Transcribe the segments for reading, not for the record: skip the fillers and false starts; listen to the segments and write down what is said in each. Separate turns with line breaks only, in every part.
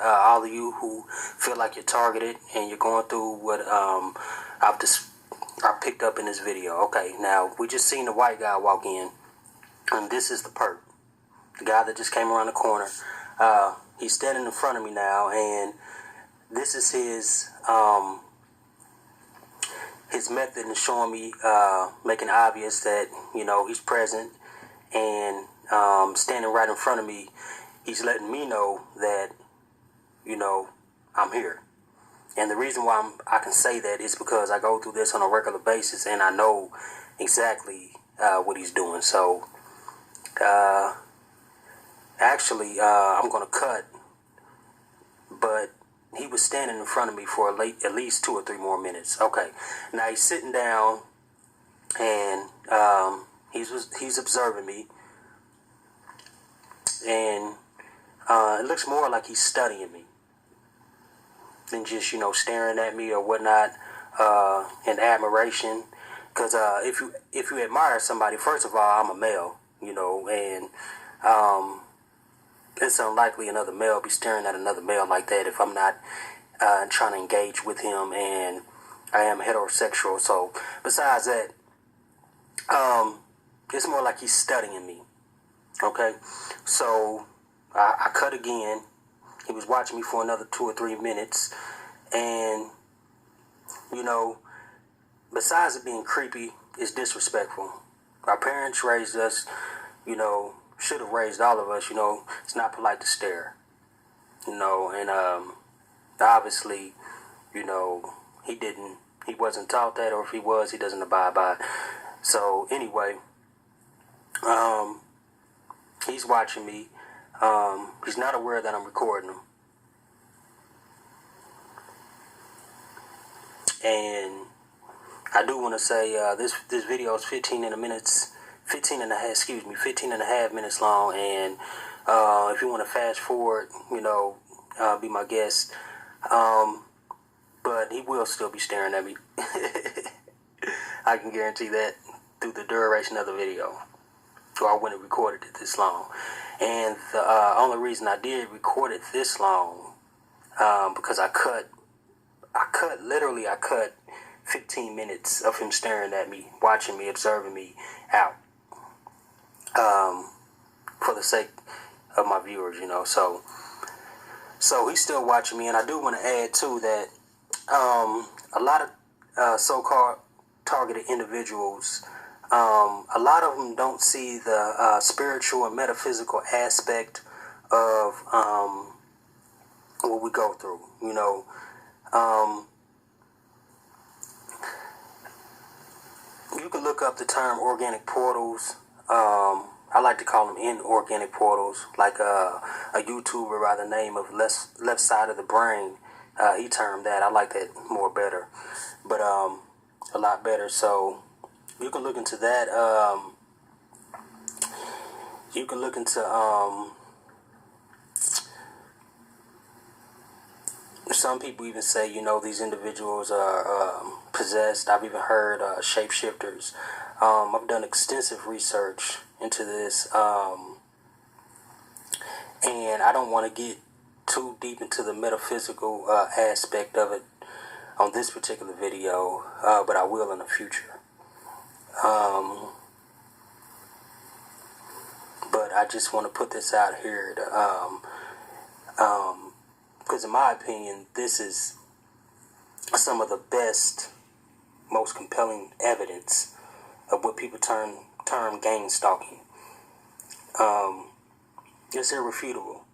all of you who feel like you're targeted and you're going through what I picked up in this video. Okay, now we just seen the white guy walk in, and this is the perp, the guy that just came around the corner. He's standing in front of me now, and this is his method in showing me, making obvious that, you know, he's present, and standing right in front of me, he's letting me know that, you know, I'm here. And the reason why I can say that is because I go through this on a regular basis, and I know exactly what he's doing. So actually, I'm going to cut, but he was standing in front of me for at least 2 or 3 more minutes. Okay, now he's sitting down, and he's observing me, and it looks more like he's studying me than just, you know, staring at me or whatnot, in admiration. Because if you admire somebody, first of all, I'm a male, you know, and it's unlikely another male be staring at another male like that if I'm not trying to engage with him, and I am heterosexual. So besides that, it's more like he's studying me. Okay, so I cut again. He was watching me for another 2 or 3 minutes, and, you know, besides it being creepy, it's disrespectful. Our parents raised us, you know, should have raised all of us, you know, it's not polite to stare, you know, and obviously, you know, he wasn't taught that, or if he was, he doesn't abide by it. So anyway, he's watching me. He's not aware that I'm recording him. And I do want to say this video is 15 and a half minutes long. And if you want to fast forward, you know, be my guest. But he will still be staring at me. I can guarantee that through the duration of the video. So I wouldn't have recorded it this long. And the only reason I did record it this long, because I cut 15 minutes of him staring at me, watching me, observing me out, for the sake of my viewers, you know. So he's still watching me, and I do want to add too that a lot of so-called targeted individuals, a lot of them don't see the spiritual and metaphysical aspect of what we go through, you know. You can look up the term organic portals. I like to call them inorganic portals, like a YouTuber by the name of Left Side of the Brain. He termed that. I like that more better, but a lot better. So you can look into that. You can look into some people even say, you know, these individuals are possessed. I've even heard shapeshifters. I've done extensive research into this, and I don't want to get too deep into the metaphysical aspect of it on this particular video, but I will in the future. But I just want to put this out here to, because in my opinion, this is some of the best, most compelling evidence of what people term gang stalking. It's irrefutable.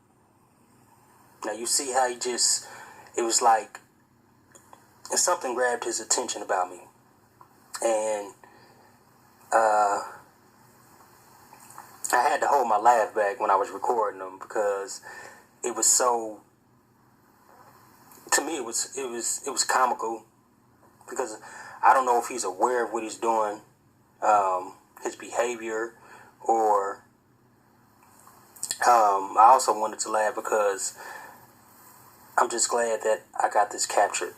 Now you see how it was like something grabbed his attention about me, and I had to hold my laugh back when I was recording them, because it was so, to me, it was comical, because I don't know if he's aware of what he's doing, his behavior, or I also wanted to laugh because I'm just glad that I got this captured.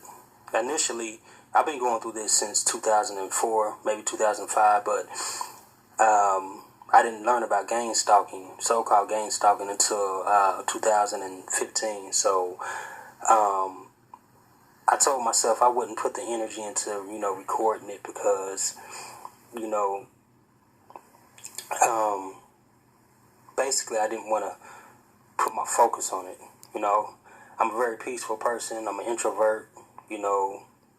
Initially, I've been going through this since 2004, maybe 2005, but I didn't learn about gang stalking, so-called gang stalking, until 2015. So I told myself I wouldn't put the energy into, recording it because, basically I didn't want to put my focus on it. I'm a very peaceful person. I'm an introvert,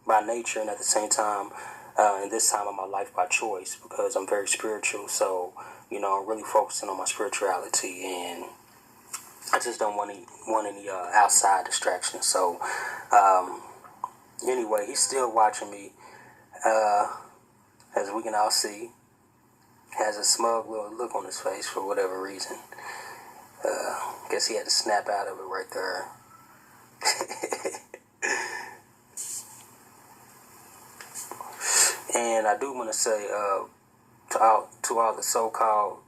by nature, and at the same time, in this time of my life, by choice, because I'm very spiritual. So, I'm really focusing on my spirituality, and I just don't want any outside distractions. So, anyway, he's still watching me, as we can all see. Has a smug little look on his face for whatever reason. Guess he had to snap out of it right there. And I do want to say to all the so-called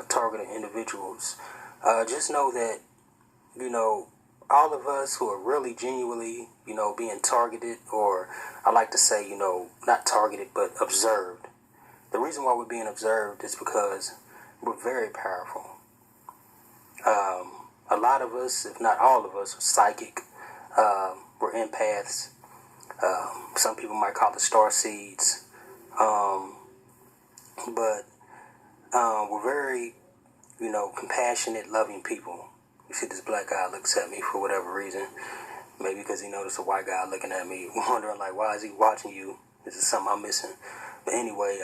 targeted individuals, just know that, all of us who are really genuinely, being targeted, or I like to say, not targeted, but observed. The reason why we're being observed is because we're very powerful. A lot of us, if not all of us, are psychic. We're empaths. Some people might call it star seeds. But we're very, compassionate, loving people. You see this black guy looks at me for whatever reason. Maybe because he noticed a white guy looking at me, wondering like, why is he watching you? Is this something I'm missing? But anyway,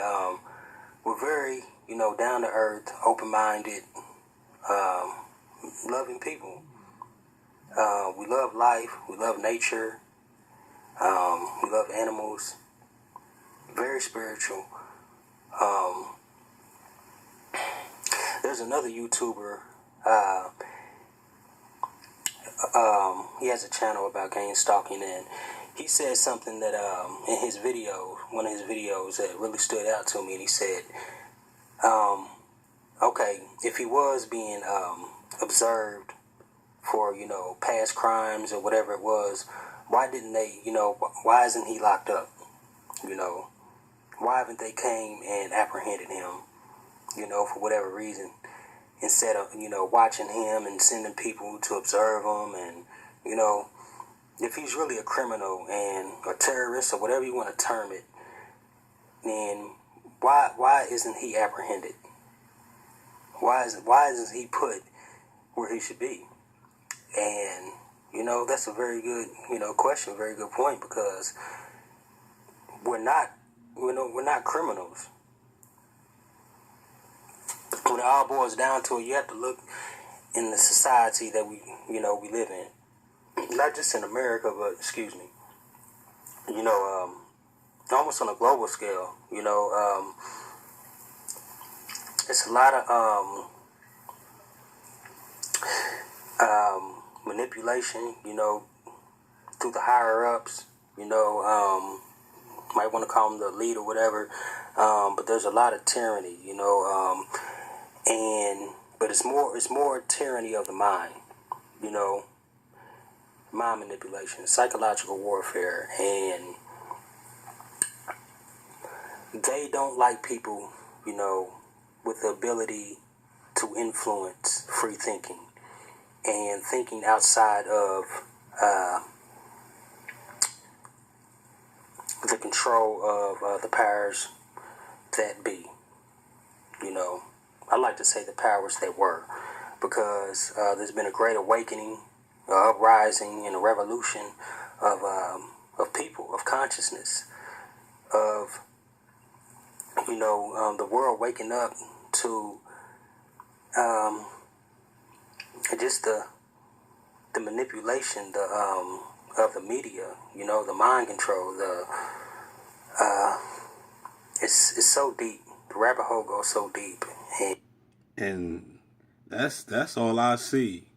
we're very, down to earth, open-minded, loving people. We love life. We love nature. We love animals. Very spiritual. There's another YouTuber. He has a channel about gang stalking, and he said something that in his video, one of his videos, that really stood out to me. And he said, okay, if he was being observed for, past crimes or whatever it was, why didn't they, why isn't he locked up? Why haven't they came and apprehended him, for whatever reason, instead of, watching him and sending people to observe him? And, if he's really a criminal and a terrorist or whatever you want to term it, then why isn't he apprehended? Why isn't he put where he should be? And, that's a very good, question, very good point, because we're not criminals. When it all boils down to it, you have to look in the society that we live in. Not just in America, but, almost on a global scale, it's a lot of, manipulation, through the higher ups, might want to call them the elite or whatever, but there's a lot of tyranny, but it's more tyranny of the mind, mind manipulation, psychological warfare, and they don't like people, with the ability to influence free thinking and thinking outside of the control of the powers that be. I like to say the powers that were, because there's been a great awakening, uprising, and a revolution of people, of consciousness, of the world waking up to just the manipulation, of the media, the mind control, it's so deep. The rabbit hole goes so deep,
and that's all I see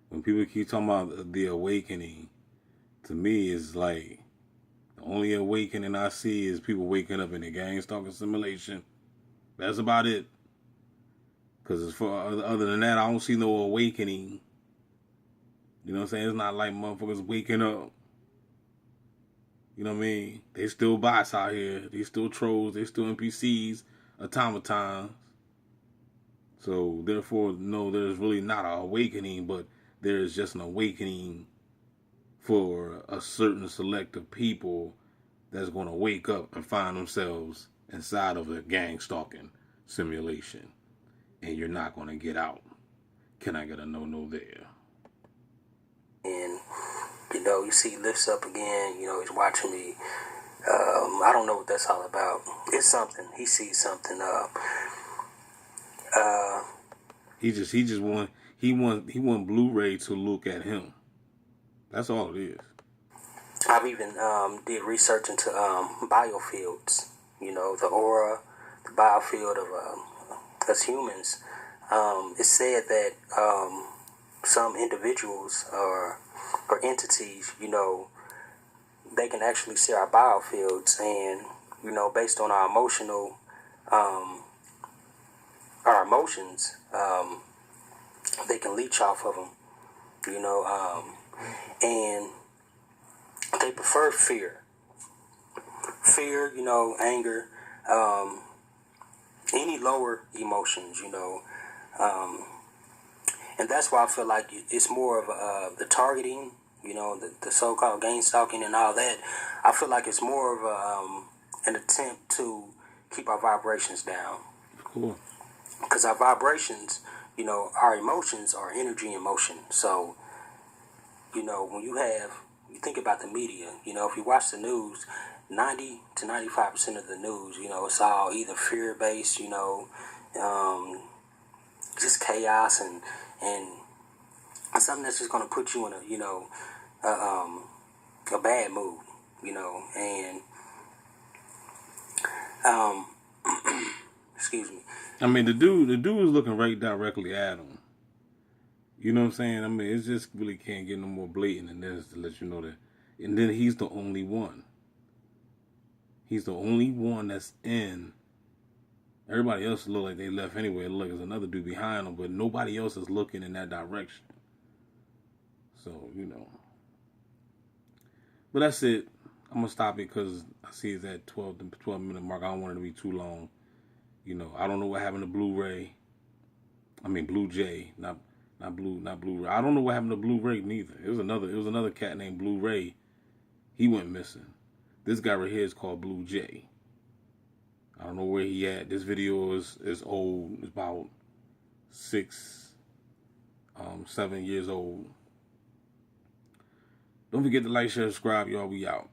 when people keep talking about the awakening. To me, it's like the only awakening I see is people waking up in the gang stalking simulation. That's about it. Because other than that, I don't see no awakening. You know what I'm saying? It's not like motherfuckers waking up. You know what I mean? They still bots out here. They still trolls. They still NPCs, automatons. So therefore, no, there's really not an awakening, but there's just an awakening for a certain select of people that's going to wake up and find themselves inside of a gang stalking simulation, and you're not going to get out. Can I get a no there?
And, you see he lifts up again, he's watching me. I don't know what that's all about. It's something. He sees something.
He want Blu-ray to look at him. That's all it is.
I've even did research into biofields. The aura, the biofield of us humans. It's said that some individuals or entities, they can actually see our biofields, and based on our emotions, they can leech off of them, and they prefer fear, anger, any lower emotions, and that's why I feel like it's more of the targeting, the so-called gang stalking and all that. I feel like it's more of an attempt to keep our vibrations down.
Cool.
Because our vibrations, our emotions are energy in motion. So, when you think about the media, if you watch the news, 90 to 95% of the news, it's all either fear-based, just chaos and something that's just going to put you in a bad mood, and excuse me.
I mean, the dude is looking right directly at him. You know what I'm saying? I mean, it just really can't get no more blatant than this to let you know that. And then he's the only one. He's the only one that's in. Everybody else look like they left anyway. Look, there's another dude behind them, but nobody else is looking in that direction. So, But that's it. I'm going to stop it because I see it's at 12-minute mark. I don't want it to be too long. I don't know what happened to Blu-ray. I mean, Blue Jay, not Blu-ray. I don't know what happened to Blu-ray neither. It was another cat named Blu-ray. He went missing. This guy right here is called Blue Jay. I don't know where he at. This video is old. It's about 7 years old. Don't forget to like, share, subscribe. Y'all, we out.